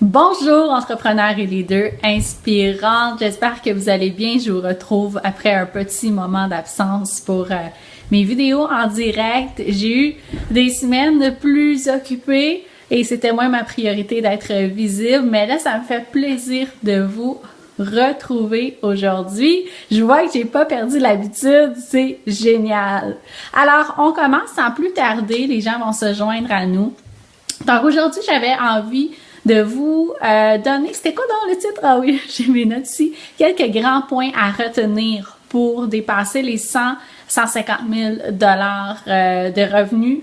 Bonjour entrepreneurs et leaders inspirants, j'espère que vous allez bien. Je vous retrouve après un petit moment d'absence pour mes vidéos en direct. J'ai eu des semaines plus occupées et c'était moins ma priorité d'être visible, mais là ça me fait plaisir de vous retrouver aujourd'hui. Je vois que j'ai pas perdu l'habitude, c'est génial. Alors on commence sans plus tarder, les gens vont se joindre à nous. Donc aujourd'hui j'avais envie de vous donner, c'était quoi dans le titre? Ah oui, j'ai mes notes ici. Quelques grands points à retenir pour dépasser les 150 000 de revenus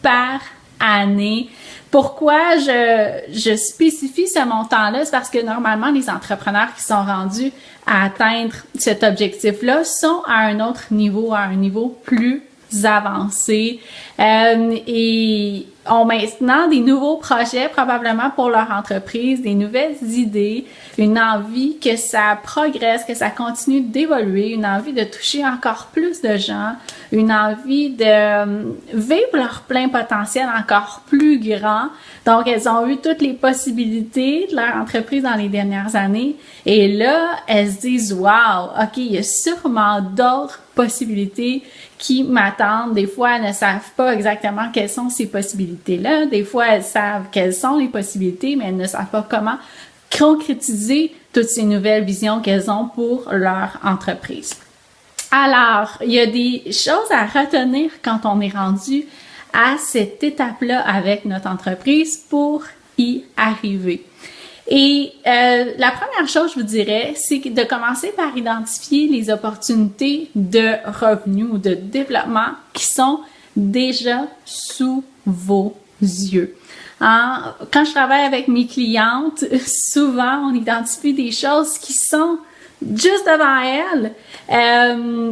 par année. Pourquoi je spécifie ce montant-là? C'est parce que normalement, les entrepreneurs qui sont rendus à atteindre cet objectif-là sont à un autre niveau, à un niveau plus avancé et ont maintenant des nouveaux projets probablement pour leur entreprise, des nouvelles idées, une envie que ça progresse, que ça continue d'évoluer, une envie de toucher encore plus de gens, une envie de vivre leur plein potentiel encore plus grand. Donc, elles ont eu toutes les possibilités de leur entreprise dans les dernières années et là, elles se disent « Wow, OK, il y a sûrement d'autres possibilités qui m'attendent. » Des fois, elles ne savent pas exactement quelles sont ces possibilités-là. Des fois, elles savent quelles sont les possibilités, mais elles ne savent pas comment concrétiser toutes ces nouvelles visions qu'elles ont pour leur entreprise. Alors, il y a des choses à retenir quand on est rendu à cette étape-là avec notre entreprise pour y arriver. Et la première chose, je vous dirais, c'est de commencer par identifier les opportunités de revenus ou de développement qui sont déjà sous vos yeux. Quand je travaille avec mes clientes, souvent on identifie des choses qui sont juste devant elles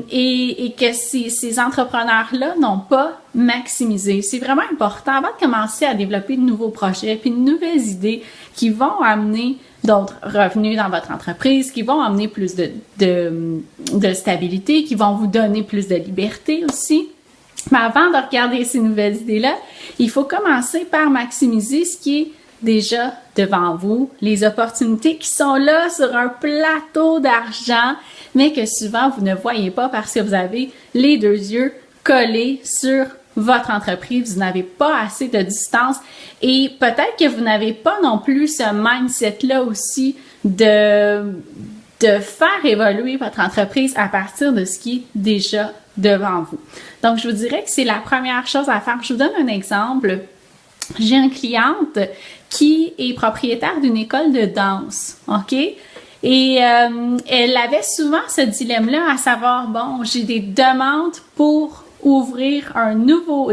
et que ces entrepreneurs-là n'ont pas maximisé. C'est vraiment important avant de commencer à développer de nouveaux projets puis de nouvelles idées qui vont amener d'autres revenus dans votre entreprise, qui vont amener plus de stabilité, qui vont vous donner plus de liberté aussi. Mais avant de regarder ces nouvelles idées-là, il faut commencer par maximiser ce qui est déjà devant vous, les opportunités qui sont là sur un plateau d'argent, mais que souvent vous ne voyez pas parce que vous avez les deux yeux collés sur votre entreprise, vous n'avez pas assez de distance et peut-être que vous n'avez pas non plus ce mindset-là aussi de faire évoluer votre entreprise à partir de ce qui est déjà devant vous. Donc, je vous dirais que c'est la première chose à faire. Je vous donne un exemple. J'ai une cliente qui est propriétaire d'une école de danse, OK? Et elle avait souvent ce dilemme-là à savoir, bon, j'ai des demandes pour ouvrir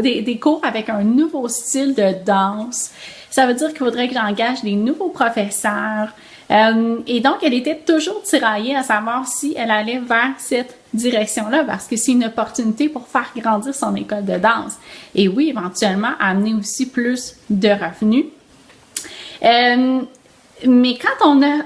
des cours avec un nouveau style de danse. Ça veut dire qu'il faudrait que j'engage des nouveaux professeurs. Et donc, elle était toujours tiraillée à savoir si elle allait vers cette direction-là parce que c'est une opportunité pour faire grandir son école de danse. Et oui, éventuellement, amener aussi plus de revenus. Mais quand on a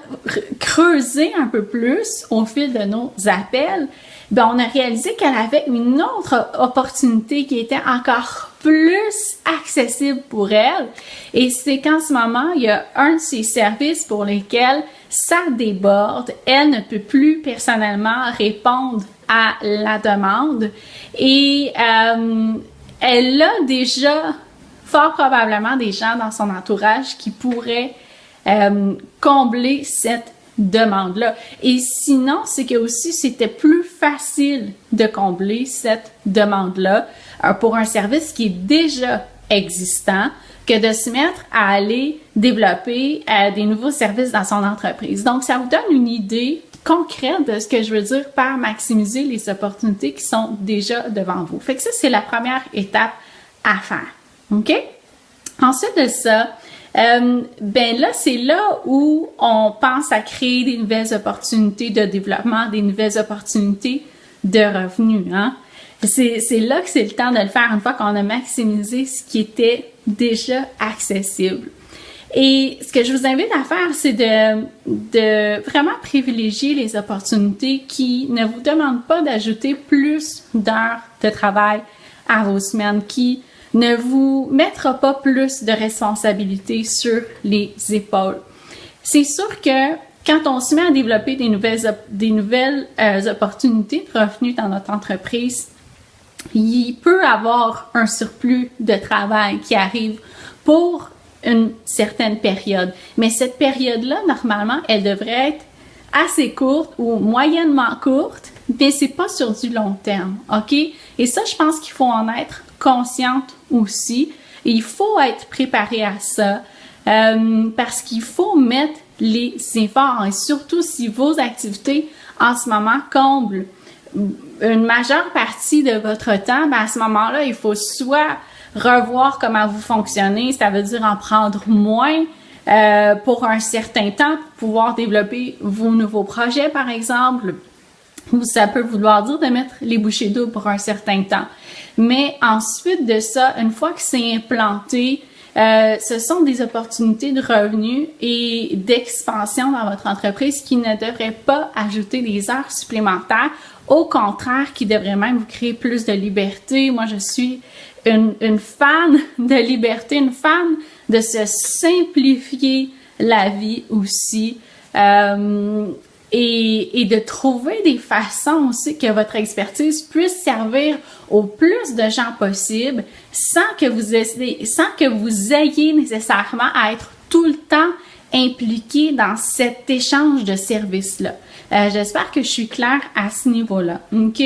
creusé un peu plus au fil de nos appels, ben on a réalisé qu'elle avait une autre opportunité qui était encore plus accessible pour elle. Et c'est qu'en ce moment, il y a un de ses services pour lesquels ça déborde. Elle ne peut plus personnellement répondre à la demande. Et elle a déjà fort probablement des gens dans son entourage qui pourraient combler cette demande-là. Et sinon, c'est que aussi c'était plus facile de combler cette demande-là pour un service qui est déjà existant que de se mettre à aller développer des nouveaux services dans son entreprise. Donc, ça vous donne une idée concrète de ce que je veux dire par maximiser les opportunités qui sont déjà devant vous. Fait que ça, c'est la première étape à faire. OK? Ensuite de ça, ben là, c'est là où on pense à créer des nouvelles opportunités de développement, des nouvelles opportunités de revenus. Hein? C'est là que c'est le temps de le faire une fois qu'on a maximisé ce qui était déjà accessible. Et ce que je vous invite à faire, c'est de vraiment privilégier les opportunités qui ne vous demandent pas d'ajouter plus d'heures de travail à vos semaines, qui ne vous mettra pas plus de responsabilités sur les épaules. c'est sûr que quand on se met à développer des nouvelles opportunités de revenus dans notre entreprise, il peut avoir un surplus de travail qui arrive pour une certaine période. Mais cette période-là, normalement, elle devrait être assez courte ou moyennement courte, mais c'est pas sur du long terme, OK? Et ça, je pense qu'il faut en être consciente aussi. Et il faut être préparé à ça parce qu'il faut mettre les efforts, et surtout si vos activités en ce moment comblent une majeure partie de votre temps, ben à ce moment-là, il faut soit revoir comment vous fonctionnez, ça veut dire en prendre moins pour un certain temps pour pouvoir développer vos nouveaux projets, par exemple. Ou ça peut vouloir dire de mettre les bouchées doubles pour un certain temps. Mais ensuite de ça, une fois que c'est implanté, ce sont des opportunités de revenus et d'expansion dans votre entreprise qui ne devraient pas ajouter des heures supplémentaires. Au contraire, qui devraient même vous créer plus de liberté. Moi, je suis une fan de liberté, une fan de se simplifier la vie aussi. Et de trouver des façons aussi que votre expertise puisse servir au plus de gens possible sans que vous ayez nécessairement à être tout le temps impliqué dans cet échange de services-là. J'espère que je suis claire à ce niveau-là, OK?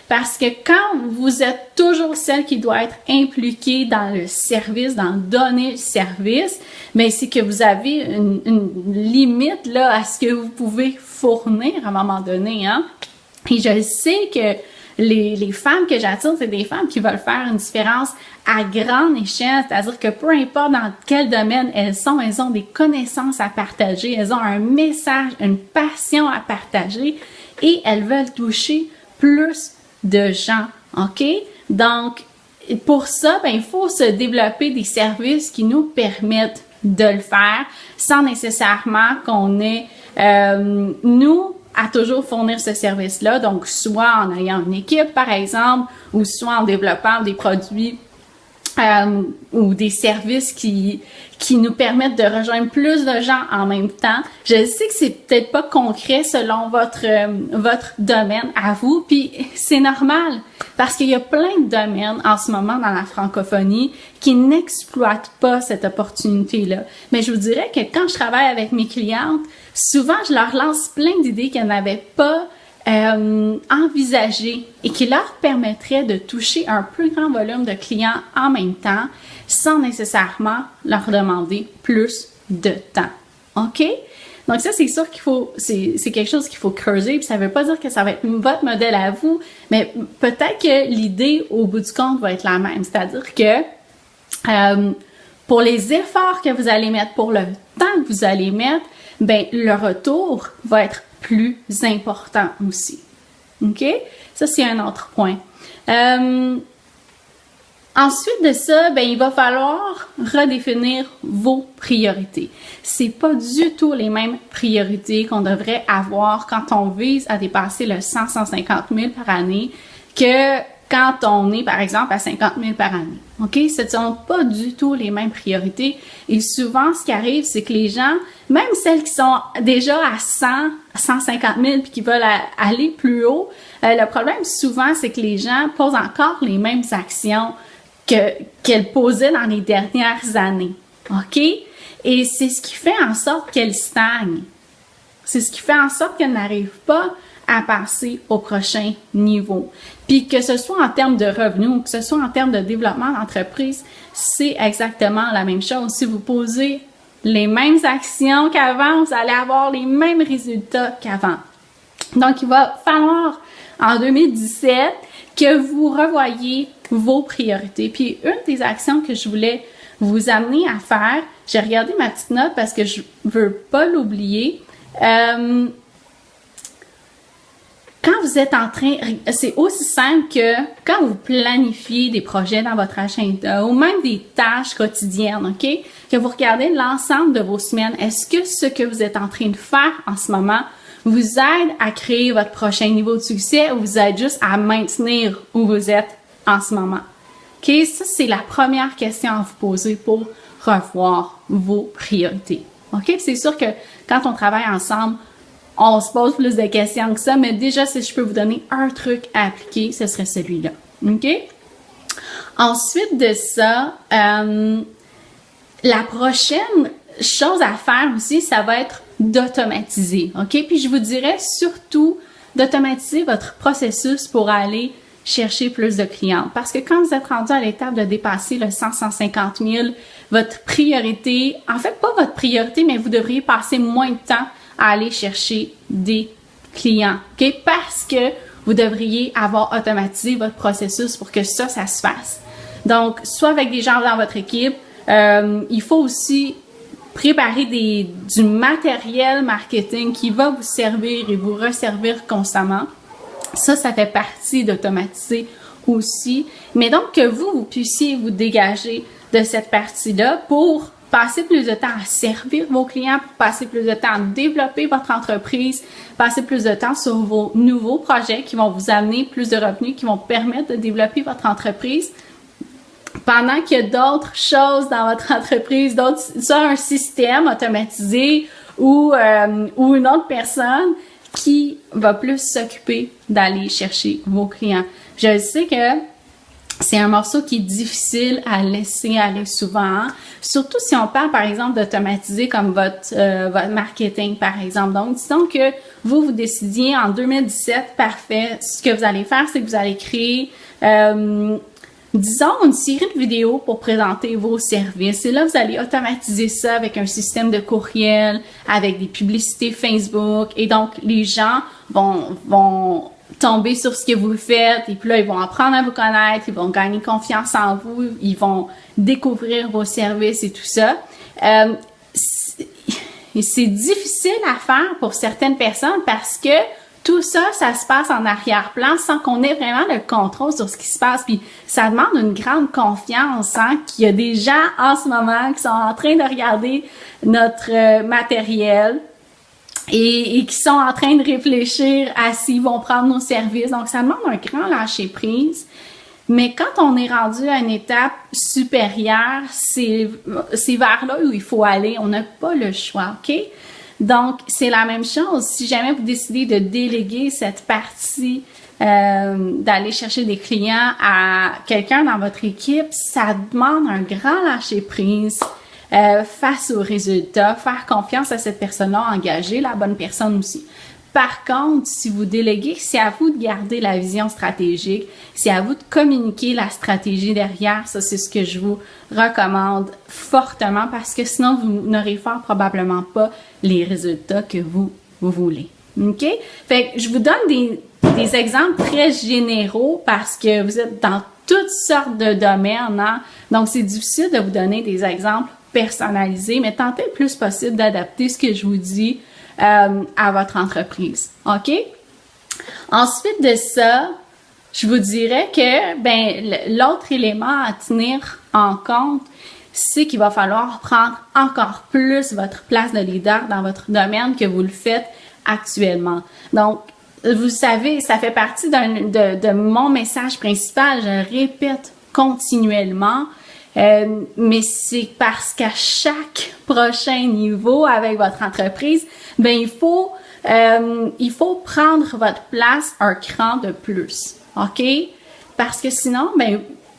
Parce que quand vous êtes toujours celle qui doit être impliquée dans le service, dans donner le service, mais c'est que vous avez une limite là à ce que vous pouvez fournir à un moment donné, hein? Et je sais que les femmes que j'attire, c'est des femmes qui veulent faire une différence à grande échelle, c'est-à-dire que peu importe dans quel domaine elles ont des connaissances à partager, elles ont un message, une passion à partager et elles veulent toucher plus de gens, OK? Donc, pour ça, ben, il faut se développer des services qui nous permettent de le faire sans nécessairement qu'on ait, nous, à toujours fournir ce service-là. Donc, soit en ayant une équipe, par exemple, ou soit en développant des produits ou des services qui nous permettent de rejoindre plus de gens en même temps. Je sais que c'est peut-être pas concret selon votre domaine à vous, puis c'est normal parce qu'il y a plein de domaines en ce moment dans la francophonie qui n'exploitent pas cette opportunité-là. Mais je vous dirais que quand je travaille avec mes clientes, souvent je leur lance plein d'idées qu'elles n'avaient pas envisagées et qui leur permettraient de toucher un plus grand volume de clients en même temps sans nécessairement leur demander plus de temps. OK? Donc ça, c'est sûr qu'il faut, c'est quelque chose qu'il faut creuser, puis ça veut pas dire que ça va être votre modèle à vous, mais peut-être que l'idée au bout du compte va être la même. C'est-à-dire que pour les efforts que vous allez mettre, pour le temps que vous allez mettre, ben le retour va être plus important aussi. OK? Ça, c'est un autre point. Ensuite de ça, ben, il va falloir redéfinir vos priorités. C'est pas du tout les mêmes priorités qu'on devrait avoir quand on vise à dépasser le 100-150 000 par année que quand on est, par exemple, à 50 000 par année. OK? Ce ne sont pas du tout les mêmes priorités. Et souvent, ce qui arrive, c'est que les gens, même celles qui sont déjà à 100, 150 000 puis qui veulent aller plus haut, le problème souvent, c'est que les gens posent encore les mêmes actions qu'elles posaient dans les dernières années. OK? Et c'est ce qui fait en sorte qu'elles stagnent. C'est ce qui fait en sorte qu'elles n'arrivent pas à passer au prochain niveau. Puis que ce soit en termes de revenus ou que ce soit en termes de développement d'entreprise, c'est exactement la même chose. Si vous posez les mêmes actions qu'avant, vous allez avoir les mêmes résultats qu'avant. Donc, il va falloir en 2017 que vous revoyiez vos priorités. Puis, une des actions que je voulais vous amener à faire, j'ai regardé ma petite note parce que je veux pas l'oublier. Quand vous êtes en train, c'est aussi simple que quand vous planifiez des projets dans votre agenda ou même des tâches quotidiennes, OK? Que vous regardez l'ensemble de vos semaines, est-ce que ce que vous êtes en train de faire en ce moment vous aide à créer votre prochain niveau de succès ou vous aide juste à maintenir où vous êtes en ce moment? OK? Ça, c'est la première question à vous poser pour revoir vos priorités. OK? C'est sûr que quand on travaille ensemble, on se pose plus de questions que ça, mais déjà, si je peux vous donner un truc à appliquer, ce serait celui-là. OK? Ensuite de ça, la prochaine chose à faire aussi, ça va être d'automatiser. OK? Puis je vous dirais surtout d'automatiser votre processus pour aller chercher plus de clients. Parce que quand vous êtes rendu à l'étape de dépasser le 150 000, votre priorité, en fait pas votre priorité, mais vous devriez passer moins de temps à aller chercher des clients. OK? Parce que vous devriez avoir automatisé votre processus pour que ça se fasse. Donc, soit avec des gens dans votre équipe, il faut aussi préparer du matériel marketing qui va vous servir et vous resservir constamment. Ça fait partie d'automatiser aussi. Mais donc, que vous puissiez vous dégager de cette partie-là pour passer plus de temps à servir vos clients, pour passer plus de temps à développer votre entreprise, passer plus de temps sur vos nouveaux projets qui vont vous amener plus de revenus, qui vont permettre de développer votre entreprise. Pendant qu'il y a d'autres choses dans votre entreprise, soit un système automatisé ou une autre personne qui va plus s'occuper d'aller chercher vos clients. Je sais que c'est un morceau qui est difficile à laisser aller souvent, surtout si on parle par exemple d'automatiser comme votre marketing par exemple. Donc, disons que vous décidiez en 2017, parfait, ce que vous allez faire, c'est que vous allez créer disons, une série de vidéos pour présenter vos services. Et là, vous allez automatiser ça avec un système de courriel, avec des publicités Facebook. Et donc, les gens vont tomber sur ce que vous faites. Et puis là, ils vont apprendre à vous connaître. Ils vont gagner confiance en vous. Ils vont découvrir vos services et tout ça. C'est difficile à faire pour certaines personnes parce que tout ça, ça se passe en arrière-plan sans qu'on ait vraiment le contrôle sur ce qui se passe. Puis ça demande une grande confiance, hein, qu'il y a des gens en ce moment qui sont en train de regarder notre matériel et qui sont en train de réfléchir à s'ils vont prendre nos services. Donc, ça demande un grand lâcher-prise. Mais quand on est rendu à une étape supérieure, c'est vers là où il faut aller. On n'a pas le choix, OK? Donc, c'est la même chose. Si jamais vous décidez de déléguer cette partie, d'aller chercher des clients à quelqu'un dans votre équipe, ça demande un grand lâcher-prise face aux résultats, faire confiance à cette personne-là, engager la bonne personne aussi. Par contre, si vous déléguez, c'est à vous de garder la vision stratégique, c'est à vous de communiquer la stratégie derrière. Ça, c'est ce que je vous recommande fortement parce que sinon, vous n'aurez fort probablement pas les résultats que vous voulez. OK? Fait que je vous donne des exemples très généraux parce que vous êtes dans toutes sortes de domaines, hein? Donc, c'est difficile de vous donner des exemples personnalisés, mais tentez le plus possible d'adapter ce que je vous dis à votre entreprise. OK? Ensuite de ça, je vous dirais que l'autre élément à tenir en compte, c'est qu'il va falloir prendre encore plus votre place de leader dans votre domaine que vous le faites actuellement. Donc, vous savez, ça fait partie de mon message principal. Je le répète continuellement. Mais c'est parce qu'à chaque prochain niveau avec votre entreprise, il faut prendre votre place un cran de plus, OK? Parce que sinon,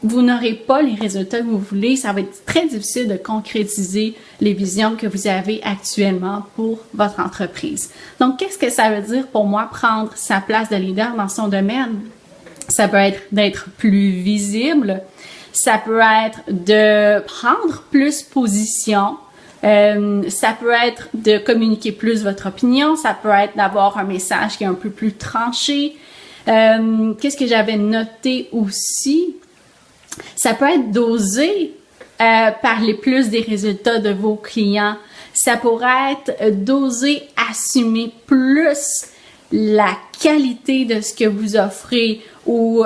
vous n'aurez pas les résultats que vous voulez. Ça va être très difficile de concrétiser les visions que vous avez actuellement pour votre entreprise. Donc, qu'est-ce que ça veut dire pour moi prendre sa place de leader dans son domaine? Ça peut être d'être plus visible. Ça peut être de prendre plus position. Ça peut être de communiquer plus votre opinion. Ça peut être d'avoir un message qui est un peu plus tranché. Qu'est-ce que j'avais noté aussi? Ça peut être d'oser parler plus des résultats de vos clients. Ça pourrait être d'oser assumer plus la qualité de ce que vous offrez ou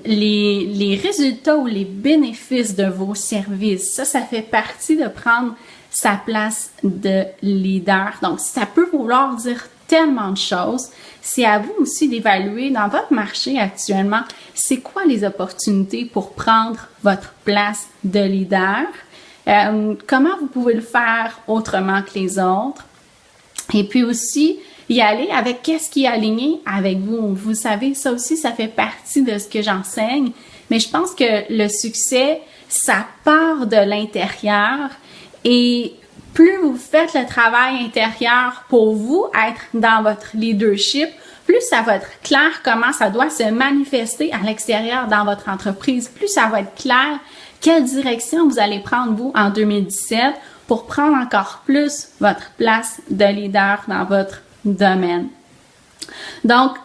les résultats ou les bénéfices de vos services. Ça fait partie de prendre sa place de leader. Donc, ça peut vouloir dire tellement de choses. C'est à vous aussi d'évaluer dans votre marché actuellement, c'est quoi les opportunités pour prendre votre place de leader. comment vous pouvez le faire autrement que les autres. Et puis aussi, y aller avec qu'est-ce qui est aligné avec vous. Vous savez, ça aussi, ça fait partie de ce que j'enseigne. Mais je pense que le succès, ça part de l'intérieur. Et plus vous faites le travail intérieur pour vous, être dans votre leadership, plus ça va être clair comment ça doit se manifester à l'extérieur dans votre entreprise. Plus ça va être clair quelle direction vous allez prendre, vous, en 2017 pour prendre encore plus votre place de leader dans votre domaine. Donc,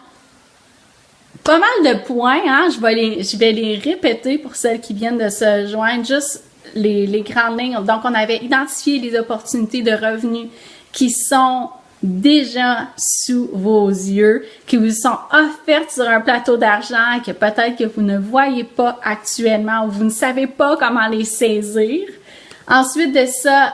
pas mal de points, hein? Je vais les répéter pour celles qui viennent de se joindre, juste les grandes lignes. Donc, on avait identifié les opportunités de revenus qui sont déjà sous vos yeux, qui vous sont offertes sur un plateau d'argent que peut-être que vous ne voyez pas actuellement ou vous ne savez pas comment les saisir. Ensuite de ça,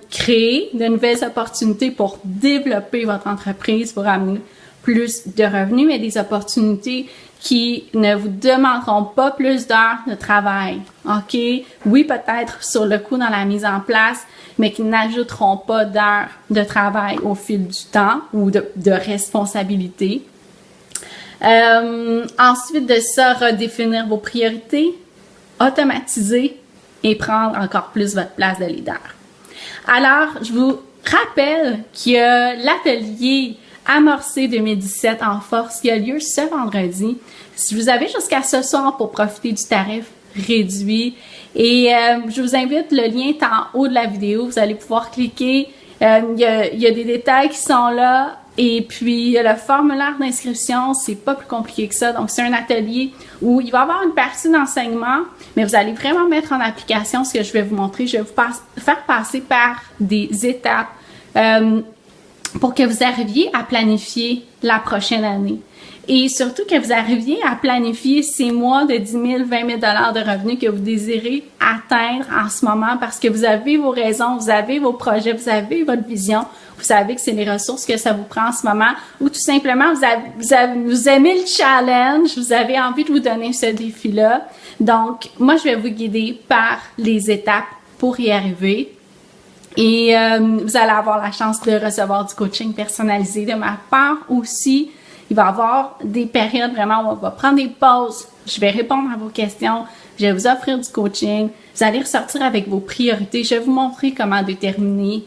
créer de nouvelles opportunités pour développer votre entreprise, pour amener plus de revenus, mais des opportunités qui ne vous demanderont pas plus d'heures de travail. OK? Oui, peut-être sur le coup dans la mise en place, mais qui n'ajouteront pas d'heures de travail au fil du temps ou de responsabilité. Ensuite de ça, redéfinir vos priorités, automatiser et prendre encore plus votre place de leader. Alors, je vous rappelle qu'il y a l'atelier Amorcer 2017 en force qui a lieu ce vendredi. Si vous avez jusqu'à ce soir pour profiter du tarif réduit. Et je vous invite, le lien est en haut de la vidéo. Vous allez pouvoir cliquer. Il y a des détails qui sont là. Et puis, le formulaire d'inscription, c'est pas plus compliqué que ça. Donc, c'est un atelier où il va y avoir une partie d'enseignement, mais vous allez vraiment mettre en application ce que je vais vous montrer. Je vais vous faire passer par des étapes pour que vous arriviez à planifier la prochaine année. Et surtout que vous arriviez à planifier ces mois de 10 000, 20 000 $ de revenus que vous désirez atteindre en ce moment parce que vous avez vos raisons, vous avez vos projets, vous avez votre vision, vous savez que c'est les ressources que ça vous prend en ce moment ou tout simplement vous aimez le challenge, vous avez envie de vous donner ce défi-là. Donc, moi, je vais vous guider par les étapes pour y arriver. Et vous allez avoir la chance de recevoir du coaching personnalisé de ma part aussi. Il va y avoir des périodes vraiment où on va prendre des pauses. Je vais répondre à vos questions. Je vais vous offrir du coaching. Vous allez ressortir avec vos priorités. Je vais vous montrer comment déterminer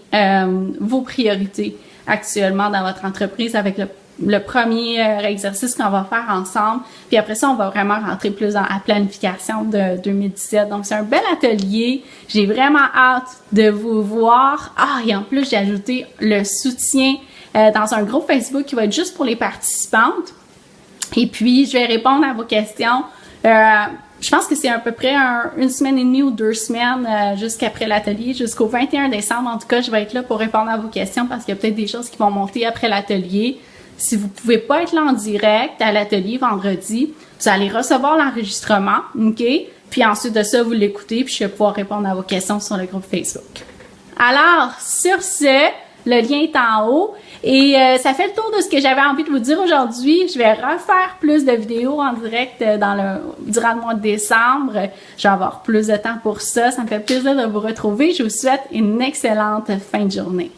vos priorités actuellement dans votre entreprise avec le premier exercice qu'on va faire ensemble. Puis après ça, on va vraiment rentrer plus dans la planification de 2017. Donc, c'est un bel atelier. J'ai vraiment hâte de vous voir. Ah, et en plus, j'ai ajouté le soutien dans un groupe Facebook qui va être juste pour les participantes. Et puis, je vais répondre à vos questions. Je pense que c'est à peu près une semaine et demie ou 2 semaines jusqu'après l'atelier, jusqu'au 21 décembre. En tout cas, je vais être là pour répondre à vos questions parce qu'il y a peut-être des choses qui vont monter après l'atelier. Si vous pouvez pas être là en direct à l'atelier vendredi, vous allez recevoir l'enregistrement, OK? Puis ensuite de ça, vous l'écoutez, puis je vais pouvoir répondre à vos questions sur le groupe Facebook. Alors, sur ce, le lien est en haut. Et ça fait le tour de ce que j'avais envie de vous dire aujourd'hui. Je vais refaire plus de vidéos en direct durant le mois de décembre. Je vais avoir plus de temps pour ça. Ça me fait plaisir de vous retrouver. Je vous souhaite une excellente fin de journée.